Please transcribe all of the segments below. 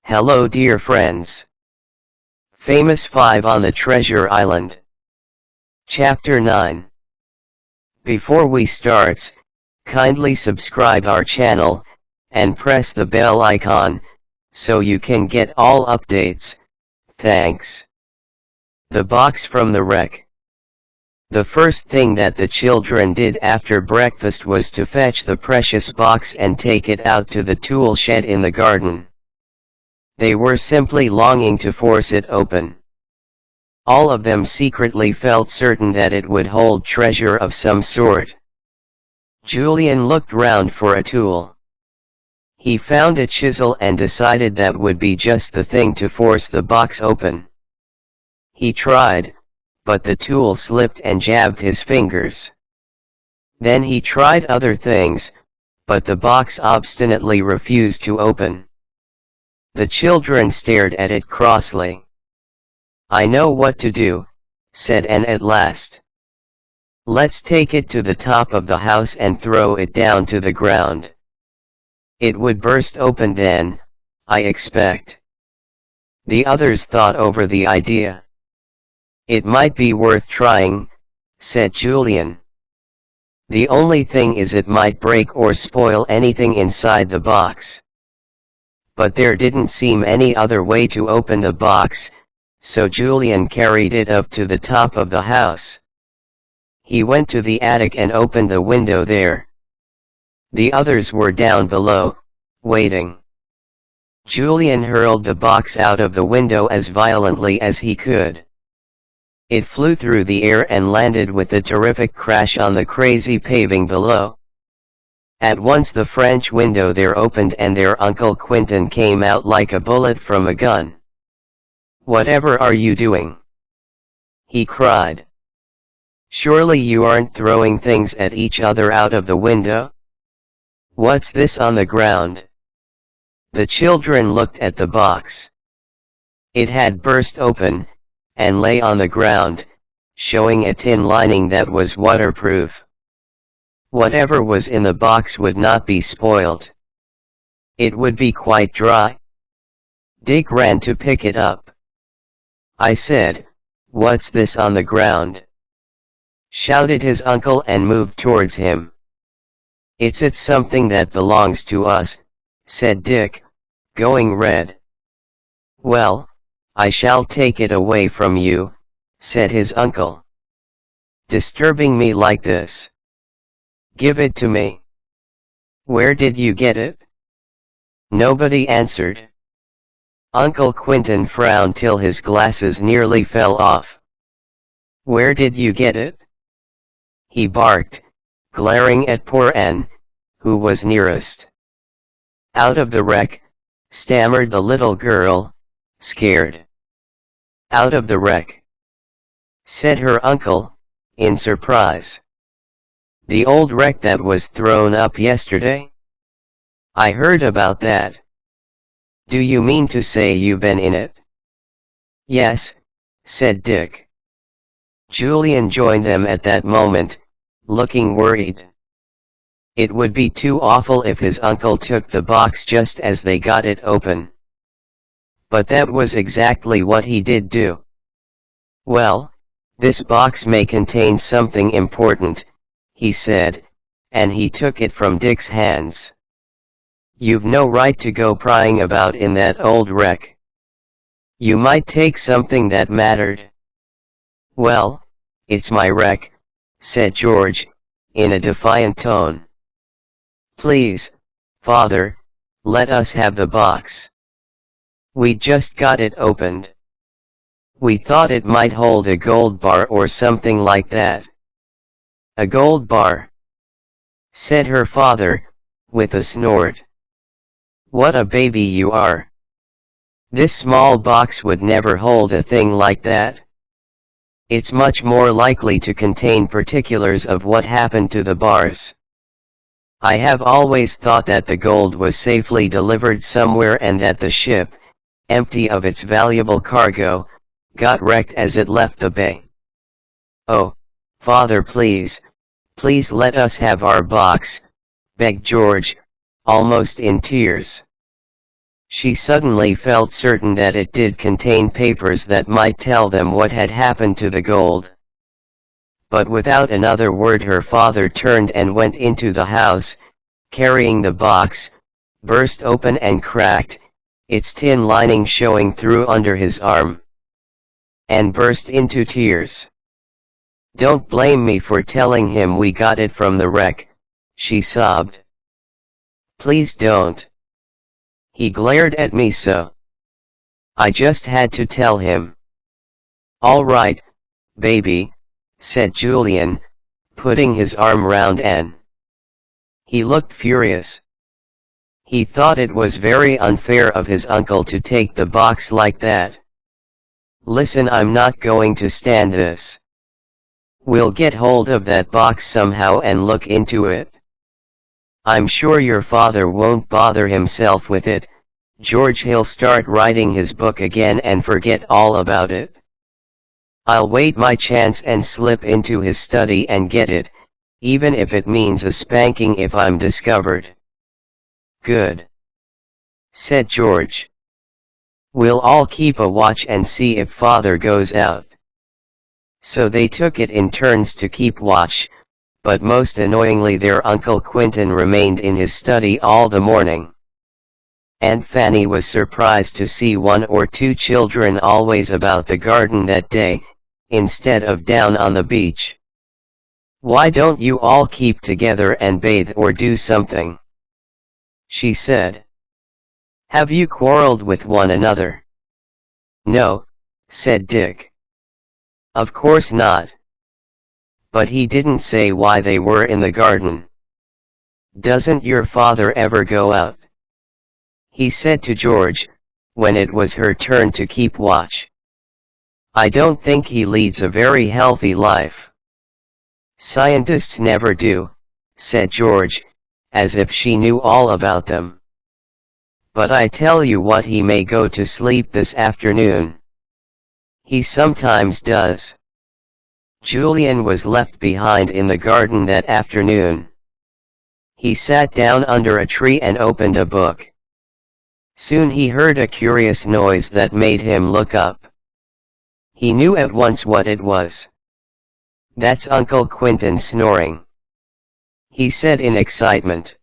Hello dear friends. Famous 5 on the Treasure Island. Chapter 9. Before we starts, kindly subscribe our channel, and press the bell icon, so you can get all updates, thanks. The box from the wreck. The first thing that the children did after breakfast was to fetch the precious box and take it out to the tool shed in the garden. They were simply longing to force it open. All of them secretly felt certain that it would hold treasure of some sort. Julian looked round for a tool. He found a chisel and decided that would be just the thing to force the box open. He tried, but the tool slipped and jabbed his fingers. Then he tried other things, but the box obstinately refused to open. The children stared at it crossly. "I know what to do," said Enid at last. "Let's take it to the top of the house and throw it down to the ground. It would burst open then, I expect." The others thought over the idea. "It might be worth trying," said Julian. "The only thing is it might break or spoil anything inside the box." But there didn't seem any other way to open the box, so Julian carried it up to the top of the house. He went to the attic and opened the window there. The others were down below, waiting. Julian hurled the box out of the window as violently as he could. It flew through the air and landed with a terrific crash on the crazy paving below. At once the French window there opened and their Uncle Quentin came out like a bullet from a gun. "Whatever are you doing?" he cried. "Surely you aren't throwing things at each other out of the window? What's this on the ground?" The children looked at the box. It had burst open, and lay on the ground, showing a tin lining that was waterproof. Whatever was in the box would not be spoiled. It would be quite dry. Dick ran to pick it up. "I said, what's this on the ground?" shouted his uncle and moved towards him. It's something that belongs to us," said Dick, going red. "Well, I shall take it away from you," said his uncle. "Disturbing me like this. Give it to me." "Where did you get it?" Nobody answered. Uncle Quentin frowned till his glasses nearly fell off. "Where did you get it?" he barked, glaring at poor Anne, who was nearest. "Out of the wreck," stammered the little girl, scared. "Out of the wreck," said her uncle, in surprise. "The old wreck that was thrown up yesterday? I heard about that. Do you mean to say you've been in it?" "Yes," said Dick. Julian joined them at that moment, looking worried. It would be too awful if his uncle took the box just as they got it open. But that was exactly what he did do. "Well, this box may contain something important," he said, and he took it from Dick's hands. "You've no right to go prying about in that old wreck. You might take something that mattered." "Well, it's my wreck," said George, in a defiant tone. "Please, Father, let us have the box. We just got it opened. We thought it might hold a gold bar or something like that." "A gold bar?" said her father, with a snort. "What a baby you are. This small box would never hold a thing like that. It's much more likely to contain particulars of what happened to the bars. I have always thought that the gold was safely delivered somewhere and that the ship, empty of its valuable cargo, got wrecked as it left the bay." "Oh, Father, please let us have our box," begged George, almost in tears. She suddenly felt certain that it did contain papers that might tell them what had happened to the gold. But without another word her father turned and went into the house, carrying the box, burst open and cracked, its tin lining showing through under his arm, and burst into tears. "Don't blame me for telling him we got it from the wreck," she sobbed. "Please don't. He glared at me so. I just had to tell him." "All right, baby," said Julian, putting his arm round Anne. He looked furious. He thought it was very unfair of his uncle to take the box like that. "Listen, I'm not going to stand this. We'll get hold of that box somehow and look into it. I'm sure your father won't bother himself with it, George. He'll start writing his book again and forget all about it. I'll wait my chance and slip into his study and get it, even if it means a spanking if I'm discovered." "Good," said George. "We'll all keep a watch and see if father goes out." So they took it in turns to keep watch, but most annoyingly their Uncle Quentin remained in his study all the morning. Aunt Fanny was surprised to see one or two children always about the garden that day, instead of down on the beach. "Why don't you all keep together and bathe or do something?" she said. "Have you quarreled with one another?" "No," said Dick. "Of course not. But he didn't say why they were in the garden." "Doesn't your father ever go out?" he said to George, when it was her turn to keep watch. "I don't think he leads a very healthy life." "Scientists never do," said George, as if she knew all about them. "But I tell you what, he may go to sleep this afternoon. He sometimes does." Julian was left behind in the garden that afternoon. He sat down under a tree and opened a book. Soon he heard a curious noise that made him look up. He knew at once what it was. "That's Uncle Quentin snoring," he said in excitement.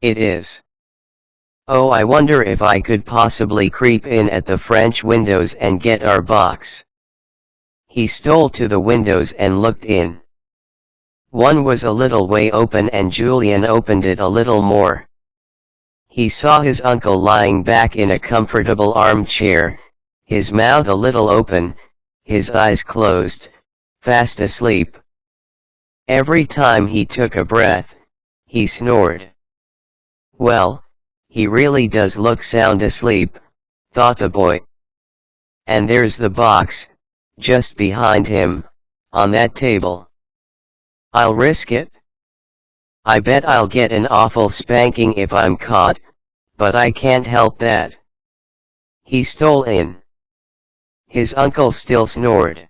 "It is. Oh, I wonder if I could possibly creep in at the French windows and get our box." He stole to the windows and looked in. One was a little way open and Julian opened it a little more. He saw his uncle lying back in a comfortable armchair, his mouth a little open, his eyes closed, fast asleep. Every time he took a breath, he snored. "Well, he really does look sound asleep," thought the boy. "And there's the box, just behind him, on that table. I'll risk it. I bet I'll get an awful spanking if I'm caught, but I can't help that." He stole in. His uncle still snored.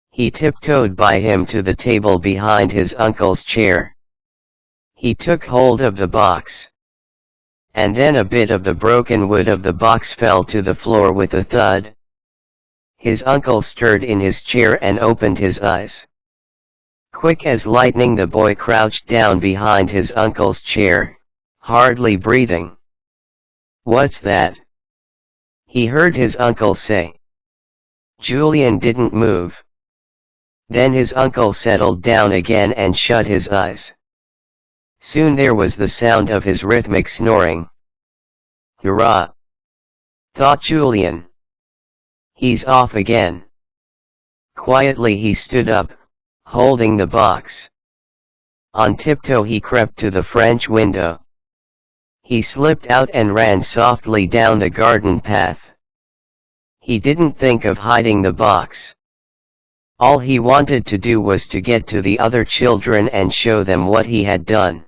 He tiptoed by him to the table behind his uncle's chair. He took hold of the box. And then a bit of the broken wood of the box fell to the floor with a thud. His uncle stirred in his chair and opened his eyes. Quick as lightning the boy crouched down behind his uncle's chair, hardly breathing. "What's that?" he heard his uncle say. Julian didn't move. Then his uncle settled down again and shut his eyes. Soon there was the sound of his rhythmic snoring. "Hurrah!" thought Julian. "He's off again." Quietly he stood up, holding the box. On tiptoe he crept to the French window. He slipped out and ran softly down the garden path. He didn't think of hiding the box. All he wanted to do was to get to the other children and show them what he had done.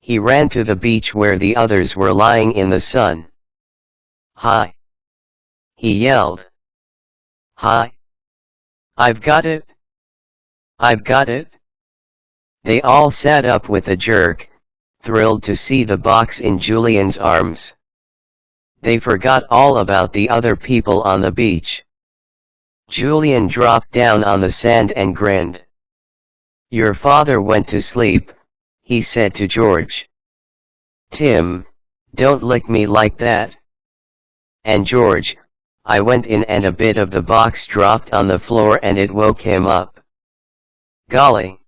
He ran to the beach where the others were lying in the sun. "Hi!" he yelled. "Hi! I've got it! I've got it!" They all sat up with a jerk, thrilled to see the box in Julian's arms. They forgot all about the other people on the beach. Julian dropped down on the sand and grinned. "Your father went to sleep," he said to George. "Tim, don't lick me like that." "And George, I went in and a bit of the box dropped on the floor and it woke him up." "Golly,"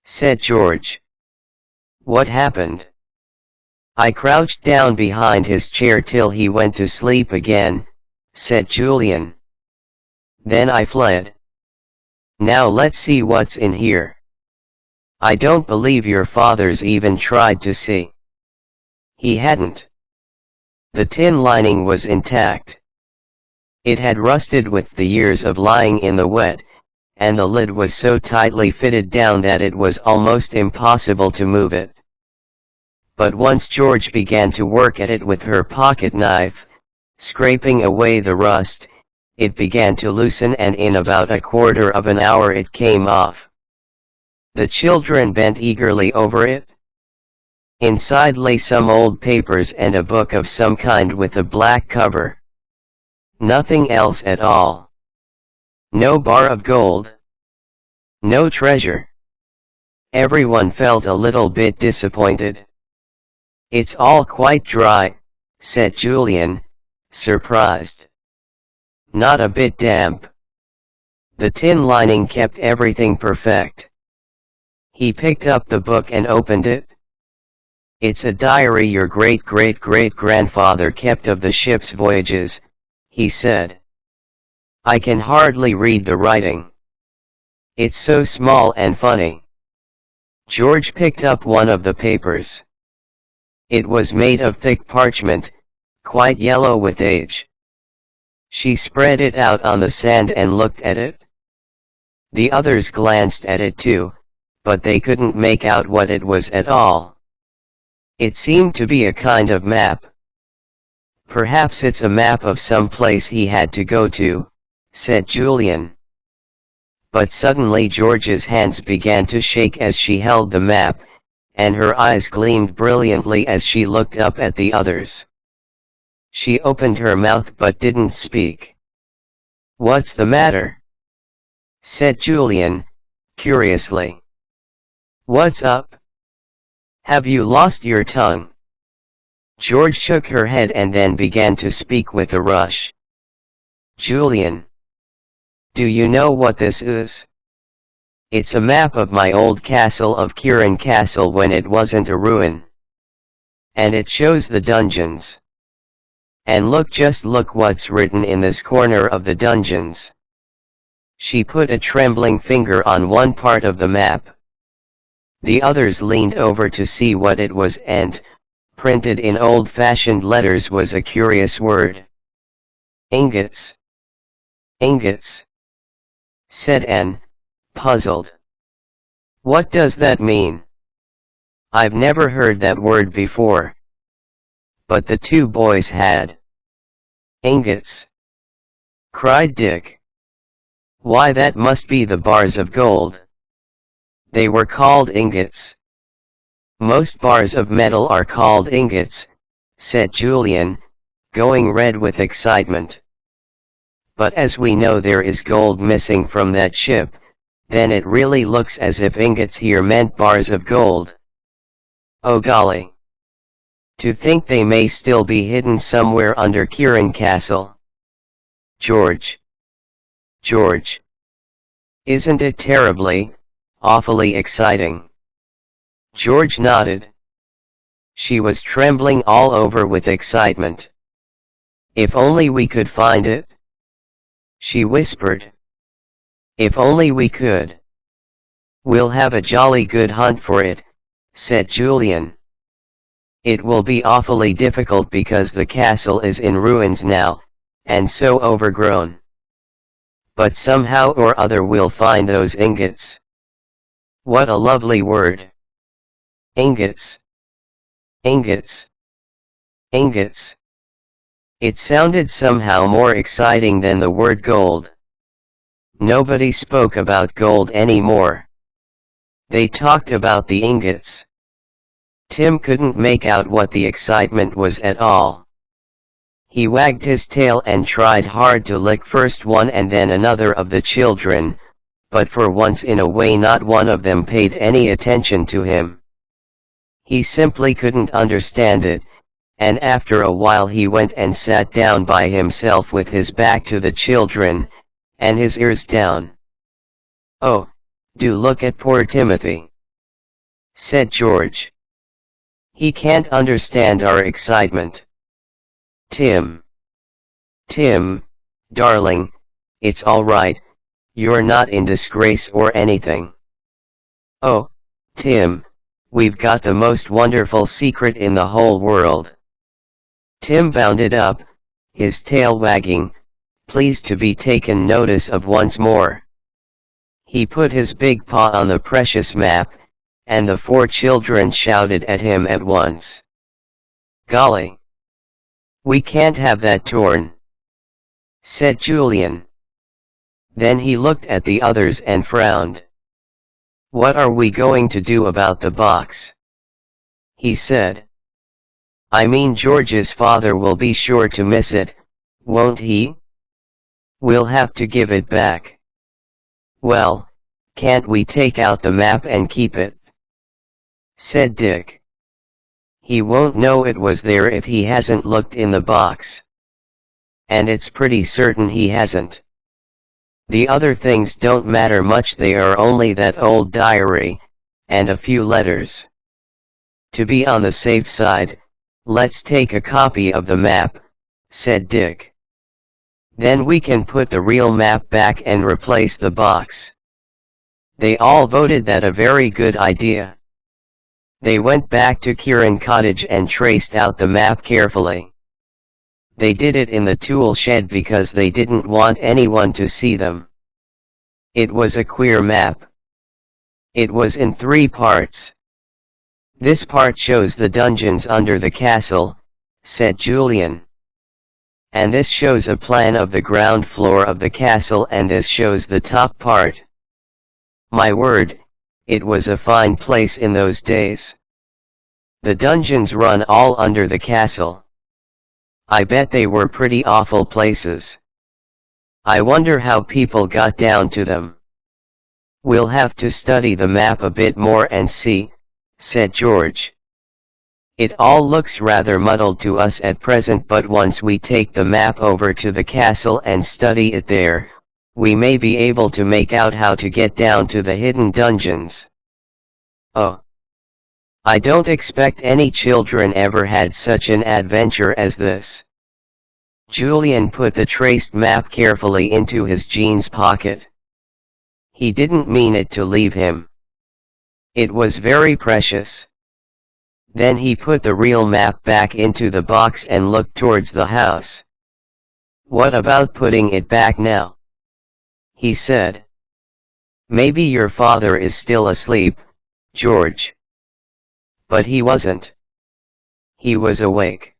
said George. "What happened?" "I crouched down behind his chair till he went to sleep again," said Julian. "Then I fled. Now let's see what's in here." "I don't believe your father's even tried to see." He hadn't. The tin lining was intact. It had rusted with the years of lying in the wet, and the lid was so tightly fitted down that it was almost impossible to move it. But once George began to work at it with her pocket knife, scraping away the rust, it began to loosen, and in about a quarter of an hour it came off. The children bent eagerly over it. Inside lay some old papers and a book of some kind with a black cover. Nothing else at all. No bar of gold. No treasure. Everyone felt a little bit disappointed. "It's all quite dry," said Julian, surprised. "Not a bit damp." The tin lining kept everything perfect. He picked up the book and opened it. "It's a diary your great-great-great-grandfather kept of the ship's voyages," he said. "I can hardly read the writing. It's so small and funny." George picked up one of the papers. It was made of thick parchment, quite yellow with age. She spread it out on the sand and looked at it. The others glanced at it too, but they couldn't make out what it was at all. It seemed to be a kind of map. "Perhaps it's a map of some place he had to go to," said Julian. But suddenly George's hands began to shake as she held the map, and her eyes gleamed brilliantly as she looked up at the others. She opened her mouth but didn't speak. "What's the matter?" said Julian, curiously. "What's up? Have you lost your tongue?" George shook her head and then began to speak with a rush. "Julian, do you know what this is? It's a map of my old castle of Kirin Castle when it wasn't a ruin. And it shows the dungeons. And just look what's written in this corner of the dungeons." She put a trembling finger on one part of the map. The others leaned over to see what it was, and, printed in old-fashioned letters, was a curious word. "Ingots. Ingots," said Anne, puzzled. "What does that mean? I've never heard that word before." But the two boys had. "Ingots!" cried Dick. "Why, that must be the bars of gold." They were called ingots. "Most bars of metal are called ingots," said Julian, going red with excitement. "But as we know there is gold missing from that ship, then it really looks as if ingots here meant bars of gold. Oh golly! To think they may still be hidden somewhere under Kirin Castle. George! George! Isn't it terribly, awfully exciting?" George nodded. She was trembling all over with excitement. "If only we could find it," she whispered. "If only we could." "We'll have a jolly good hunt for it," said Julian. "It will be awfully difficult because the castle is in ruins now, and so overgrown. But somehow or other we'll find those ingots." What a lovely word! Ingots. Ingots. Ingots. It sounded somehow more exciting than the word gold. Nobody spoke about gold anymore. They talked about the ingots. Tim couldn't make out what the excitement was at all. He wagged his tail and tried hard to lick first one and then another of the children, but for once in a way not one of them paid any attention to him. He simply couldn't understand it, and after a while he went and sat down by himself with his back to the children, and his ears down. "Oh, do look at poor Timothy," said George. "He can't understand our excitement." Tim, darling, it's all right, you're not in disgrace or anything." "Oh, Tim, we've got the most wonderful secret in the whole world." Tim bounded up, his tail wagging, pleased to be taken notice of once more. He put his big paw on the precious map, and the 4 children shouted at him at once. "Golly! We can't have that torn," said Julian. Then he looked at the others and frowned. "What are we going to do about the box?" he said. "I mean, George's father will be sure to miss it, won't he? We'll have to give it back." "Well, can't we take out the map and keep it?" said Dick. "He won't know it was there if he hasn't looked in the box. And it's pretty certain he hasn't. The other things don't matter much, they are only that old diary, and a few letters. To be on the safe side, let's take a copy of the map," said Dick. "Then we can put the real map back and replace the box." They all voted that a very good idea. They went back to Kieran Cottage and traced out the map carefully. They did it in the tool shed because they didn't want anyone to see them. It was a queer map. It was in 3 parts. "This part shows the dungeons under the castle," said Julian. "And this shows a plan of the ground floor of the castle, and this shows the top part. My word, it was a fine place in those days. The dungeons run all under the castle. I bet they were pretty awful places. I wonder how people got down to them." "We'll have to study the map a bit more and see," said George. "It all looks rather muddled to us at present, but once we take the map over to the castle and study it there, we may be able to make out how to get down to the hidden dungeons." "Oh, I don't expect any children ever had such an adventure as this." Julian put the traced map carefully into his jeans pocket. He didn't mean it to leave him. It was very precious. Then he put the real map back into the box and looked towards the house. "What about putting it back now?" he said. "Maybe your father is still asleep, George." But he wasn't. He was awake.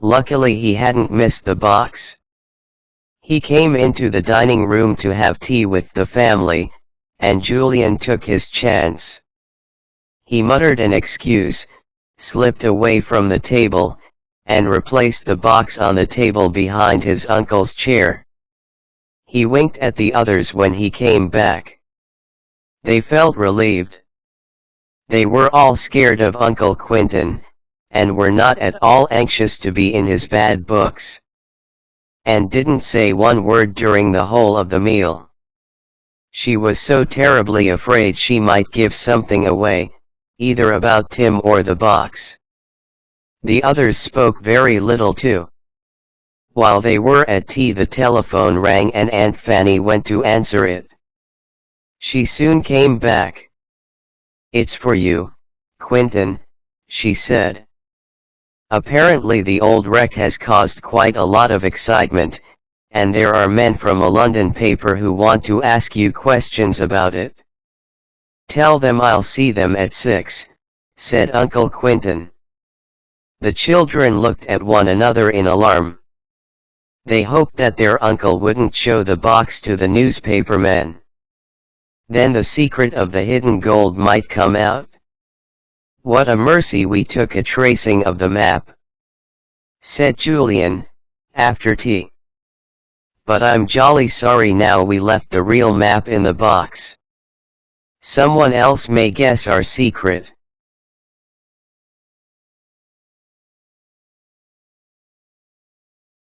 Luckily he hadn't missed the box. He came into the dining room to have tea with the family, and Julian took his chance. He muttered an excuse, slipped away from the table, and replaced the box on the table behind his uncle's chair. He winked at the others when he came back. They felt relieved. They were all scared of Uncle Quentin, and were not at all anxious to be in his bad books. And didn't say one word during the whole of the meal. She was so terribly afraid she might give something away, either about Tim or the box. The others spoke very little too. While they were at tea, the telephone rang and Aunt Fanny went to answer it. She soon came back. "It's for you, Quentin," she said. "Apparently the old wreck has caused quite a lot of excitement, and there are men from a London paper who want to ask you questions about it. Tell them I'll see them at 6, said Uncle Quentin. The children looked at one another in alarm. They hoped that their uncle wouldn't show the box to the newspapermen. Then the secret of the hidden gold might come out. What a mercy we took a tracing of the map, said Julian, after tea. But I'm jolly sorry now we left the real map in the box. Someone else may guess our secret.